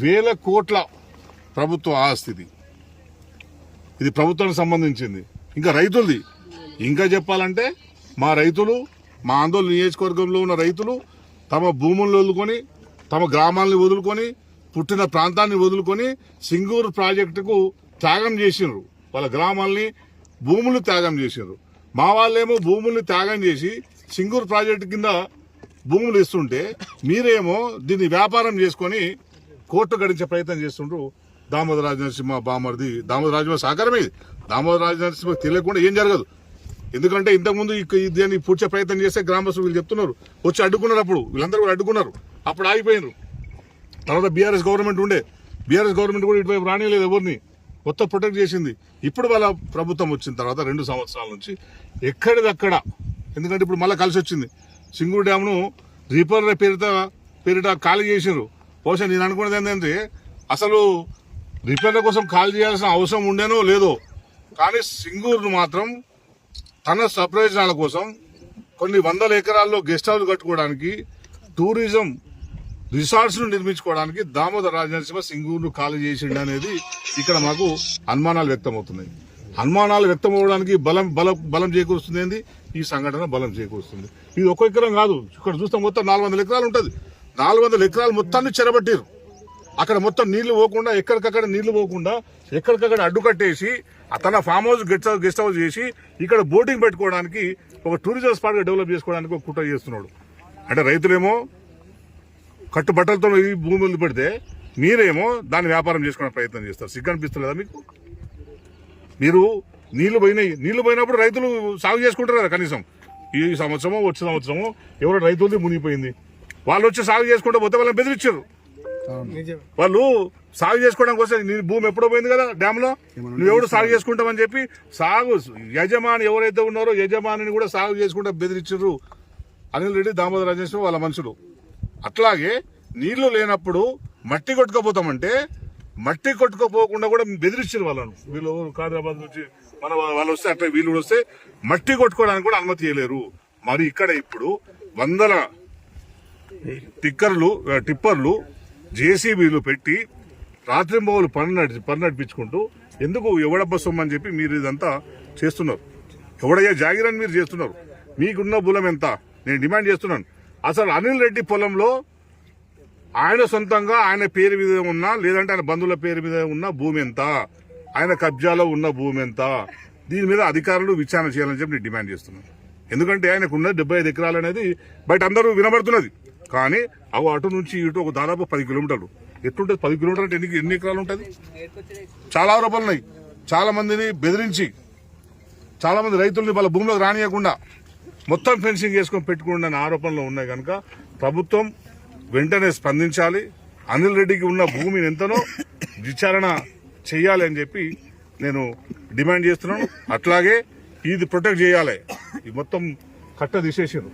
వేల కోట్ల ప్రభుత్వ ఆస్తి ఇది ప్రభుత్వానికి సంబంధించింది. ఇంకా రైతులది. ఇంకా చెప్పాలంటే మా రైతులు, మా ఆందోళన నియోజకవర్గంలో ఉన్న రైతులు తమ భూములను వదులుకొని, తమ గ్రామాలని వదులుకొని, పుట్టిన ప్రాంతాన్ని వదులుకొని సింగూరు ప్రాజెక్టుకు త్యాగం చేసినారు. వాళ్ళ గ్రామాలని, భూములు త్యాగం చేసినారు. మా వాళ్ళేమో భూముల్ని త్యాగం చేసి సింగూరు ప్రాజెక్టు కింద భూములు ఇస్తుంటే మీరేమో దీన్ని వ్యాపారం చేసుకొని కోర్టు గడించే ప్రయత్నం చేస్తుండ్రు. దామోదర రాజనరసింహ బామర్ది, దామోదర రాజనరసింహ సహకారమే. దామోదర రాజనరసింహ తెలియకుండా ఏం జరగదు. ఎందుకంటే ఇంతకుముందు దీన్ని పూడ్చే ప్రయత్నం చేస్తే గ్రామస్తులు వీళ్ళు చెప్తున్నారు, వచ్చి అడ్డుకున్నారు. అప్పుడు వీళ్ళందరూ కూడా అడ్డుకున్నారు. అప్పుడు ఆగిపోయినారు. తర్వాత బీఆర్ఎస్ గవర్నమెంట్ ఉండే, బీఆర్ఎస్ గవర్నమెంట్ కూడా ఇటువైపు రానిలేదు, ఎవరిని మొత్తం ప్రొటెక్ట్ చేసింది. ఇప్పుడు వాళ్ళ ప్రభుత్వం వచ్చిన తర్వాత 2 సంవత్సరాల నుంచి ఎక్కడిదక్కడ, ఎందుకంటే ఇప్పుడు మళ్ళీ కలిసి వచ్చింది. సింగూరు డ్యామ్ను రిపేర్ పేరిట ఖాళీ చేసారు. బహుశా నేను అనుకున్నది ఏంటంటే అసలు రిపేర్ల కోసం ఖాళీ చేయాల్సిన అవసరం ఉండేనో లేదో, కానీ సింగూరును మాత్రం తన స్వప్రయోజనాల కోసం కొన్ని వందల ఎకరాల్లో గెస్ట్ హౌస్ కట్టుకోవడానికి, టూరిజం రిసార్ట్స్ ను నిర్మించుకోవడానికి దామోదర రాజనరసింహ సింగూరును ఖాళీ చేసిండు అనేది ఇక్కడ మాకు అనుమానాలు వ్యక్తమవుతున్నాయి. అనుమానాలు వ్యక్తమవడానికి బలం చేకూరుస్తుంది ఏంది ఈ సంఘటన, బలం చేకూరుస్తుంది. ఇది ఒక్క ఎకరం కాదు, ఇక్కడ చూస్తే మొత్తం 400 ఎకరాలు ఉంటుంది. 400 ఎకరాలు మొత్తాన్ని చెరబట్టారు. అక్కడ మొత్తం నీళ్లు పోకుండా, ఎక్కడికక్కడ నీళ్లు పోకుండా ఎక్కడికక్కడ అడ్డుకట్టేసి తన ఫామ్ హౌస్ గెస్ట్ హౌస్ చేసి ఇక్కడ బోటింగ్ పెట్టుకోవడానికి, ఒక టూరిజం స్పాట్ గా డెవలప్ చేసుకోవడానికి ఒక కుట్ర చేస్తున్నాడు. అంటే రైతులేమో కట్టుబట్టలతో ఈ భూములు పెడితే మీరేమో దాన్ని వ్యాపారం చేసుకునే ప్రయత్నం చేస్తారు. సిగ్గు అనిపిస్తలేదా మీకు? మీరు నీళ్లు పోయినప్పుడు రైతులు సాగు చేసుకుంటారు కదా. కనీసం ఈ సంవత్సరమో వచ్చే సంవత్సరమో ఎవరో రైతులది మునిగిపోయింది, వాళ్ళు వచ్చి సాగు చేసుకుంటూ పోతే వాళ్ళని బెదిరించారు. వాళ్ళు సాగు చేసుకోవడానికి వస్తే నీ భూమి ఎప్పుడో పోయింది కదా డ్యామ్ లో, నువ్వెవడు సాగు చేసుకుంటామని చెప్పి సాగు యజమాని ఎవరైతే ఉన్నారో యజమానిని కూడా సాగు చేసుకుంటా బెదిరించారు అనిల్ రెడ్డి, దామోదర రాజనరసింహ వాళ్ళ మనుషులు. అట్లాగే నీళ్లు లేనప్పుడు మట్టి కొట్టుకోపోతామంటే మట్టి కొట్టుకోపోకుండా కూడా బెదిరించారు వాళ్ళను. వీళ్ళు హైదరాబాద్ నుంచి వాళ్ళు వస్తే అట్లా వీళ్ళు వస్తే మట్టి కొట్టుకోవడానికి కూడా అనుమతి ఇవ్వలేరు. మరి ఇక్కడ ఇప్పుడు వందల టిప్పర్లు జేసీబీలు పెట్టి రాత్రింబవలు పని నడిపించుకుంటూ ఎందుకు ఎవడబ్బ సొమ్ము అని చెప్పి మీరు ఇదంతా చేస్తున్నారు. ఎవడయ్యా జాగిరని మీరు చేస్తున్నారు. మీకున్న బులం ఎంత నేను డిమాండ్ చేస్తున్నాను. అసలు అనిల్ రెడ్డి పొలంలో ఆయన సొంతంగా ఆయన పేరు మీద ఉన్న, లేదంటే ఆయన బంధువుల పేరు మీద ఉన్న భూమి ఎంత, ఆయన కబ్జాలో ఉన్న భూమి ఎంత, దీని మీద అధికారులు విచారణ చేయాలని చెప్పి నేను డిమాండ్ చేస్తున్నాను. ఎందుకంటే ఆయనకున్న 75 ఎకరాలు అనేది బయట అందరూ వినబడుతున్నది. కానీ అవి అటు నుంచి ఇటు ఒక దాదాపు 10 కిలోమీటర్లు ఎట్లుంటుంది. 10 కిలోమీటర్లు అంటే ఎన్ని ఎకరాలు ఉంటుంది? చాలా ఆరోపణలు ఉన్నాయి. చాలా మందిని బెదిరించి, చాలా మంది రైతుల్ని వాళ్ళ భూమిలోకి రానియకుండా మొత్తం ఫెన్సింగ్ చేసుకొని పెట్టుకున్న ఆరోపణలు ఉన్నాయి. కనుక ప్రభుత్వం వెంటనే స్పందించాలి. అనిల్ రెడ్డికి ఉన్న భూమిని ఎంతనో విచారణ చేయాలి అని చెప్పి నేను డిమాండ్ చేస్తున్నాను. అట్లాగే ఇది ప్రొటెక్ట్ చేయాలి. ఈ మొత్తం కట్ట తీసేసారు.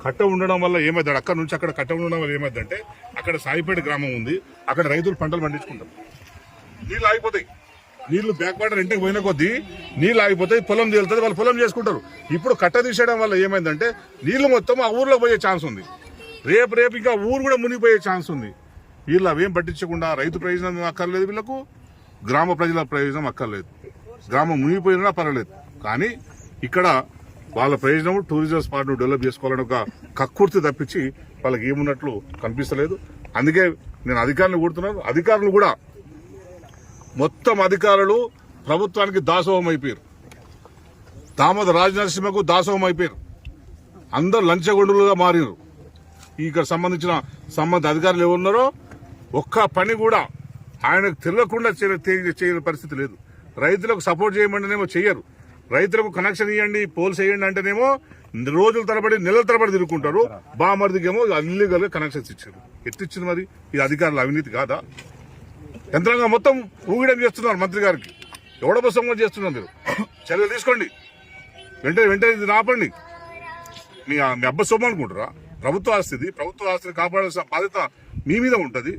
కట్ట ఉండడం వల్ల ఏమైంది, అక్కడ నుంచి అక్కడ కట్ట ఉండడం వల్ల ఏమైందంటే అక్కడ సాయిపేట గ్రామం ఉంది, అక్కడ రైతులు పంటలు పండించుకుంటారు. నీళ్ళు ఆగిపోతాయి. నీళ్లు బ్యాక్ వాటర్ ఇంటికి పోయిన కొద్దీ నీళ్ళు ఆగిపోతాయి, పొలం తేలుతుంది, వాళ్ళు పొలం చేసుకుంటారు. ఇప్పుడు కట్ట తీసేయడం వల్ల ఏమైందంటే నీళ్లు మొత్తం ఆ ఊర్లో పోయే ఛాన్స్ ఉంది. రేపు ఇంకా ఊరు కూడా మునిగిపోయే ఛాన్స్ ఉంది. వీళ్ళు అవేం పట్టించకుండా రైతు ప్రయోజనం అక్కర్లేదు, వీళ్ళకు గ్రామ ప్రజల ప్రయోజనం అక్కర్లేదు. గ్రామం మునిగిపోయినా పర్వాలేదు, కానీ ఇక్కడ వాళ్ళ ప్రయోజనం టూరిజం స్పాట్ ను డెవలప్ చేసుకోవాలని ఒక కక్కుర్తి తప్పించి వాళ్ళకి ఏమున్నట్లు కనిపిస్తలేదు. అందుకే నేను అధికారులను కోరుతున్నాను. అధికారులు కూడా మొత్తం అధికారులు ప్రభుత్వానికి దాసోహం అయిపోయారు. దామోదర రాజనరసింహకు దాసోహం అయిపోయారు. అందరు లంచగొండులుగా మారారు. ఇక్కడ సంబంధిత అధికారులు ఎవరున్నారో ఒక్క పని కూడా ఆయనకు తెలియకుండా చేయని పరిస్థితి లేదు. రైతులకు సపోర్ట్ చేయమంటేనేమో చెయ్యరు. రైతులకు కనెక్షన్ ఇవ్వండి, పోల్స్ వేయండి అంటేనేమో రోజుల తరబడి నెలల తరబడి తిరుగుకుంటారు. బామర్దికేమో ఇల్లీగల్ గా కనెక్షన్స్ ఇచ్చారు. ఎట్టిచ్చింది మరి? ఇది అధికారుల అవినీతి కాదా? యంత్రాంగం మొత్తం ఊగిడం చేస్తున్నారు. మంత్రి గారికి ఎవడబసంగా చేస్తున్నారు. మీరు చర్యలు తీసుకోండి. వెంటనే ఇది ఆపండి. మీ అబ్బ సొమ్ము అనుకుంటారా? ప్రభుత్వ ఆస్తిని కాపాడాల్సిన బాధ్యత మీ మీద ఉంటుంది.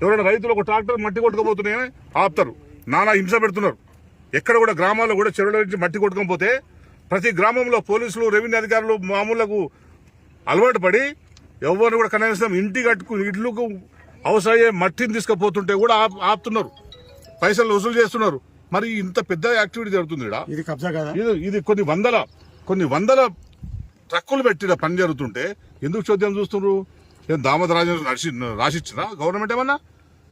ఎవరైనా రైతులు ఒక ట్రాక్టర్ మట్టి కొట్టుకోబోతున్నాయని ఆపుతారు. నానా హింస పెడుతున్నారు. ఎక్కడ కూడా గ్రామాల్లో కూడా చెరువుల నుంచి మట్టి కొట్టుకోకపోతే ప్రతి గ్రామంలో పోలీసులు, రెవెన్యూ అధికారులు మామూలుకు అలవాటు పడి ఎవరిని కూడా కనీసం ఇల్లుకు అవసరమయ్యే మట్టిని తీసుకుపోతుంటే కూడా ఆపుతున్నారు, పైసలు వసూలు చేస్తున్నారు. మరి ఇంత పెద్ద యాక్టివిటీ జరుగుతుంది ఇక్కడ. ఇది కబ్జా కదా? ఇది కొన్ని వందల ట్రక్కులు పెట్టి పని జరుగుతుంటే ఎందుకు చోద్యం చూస్తున్నారు? దామోదరాజు రాసిచ్చిందా గవర్నమెంట్ ఏమన్నా?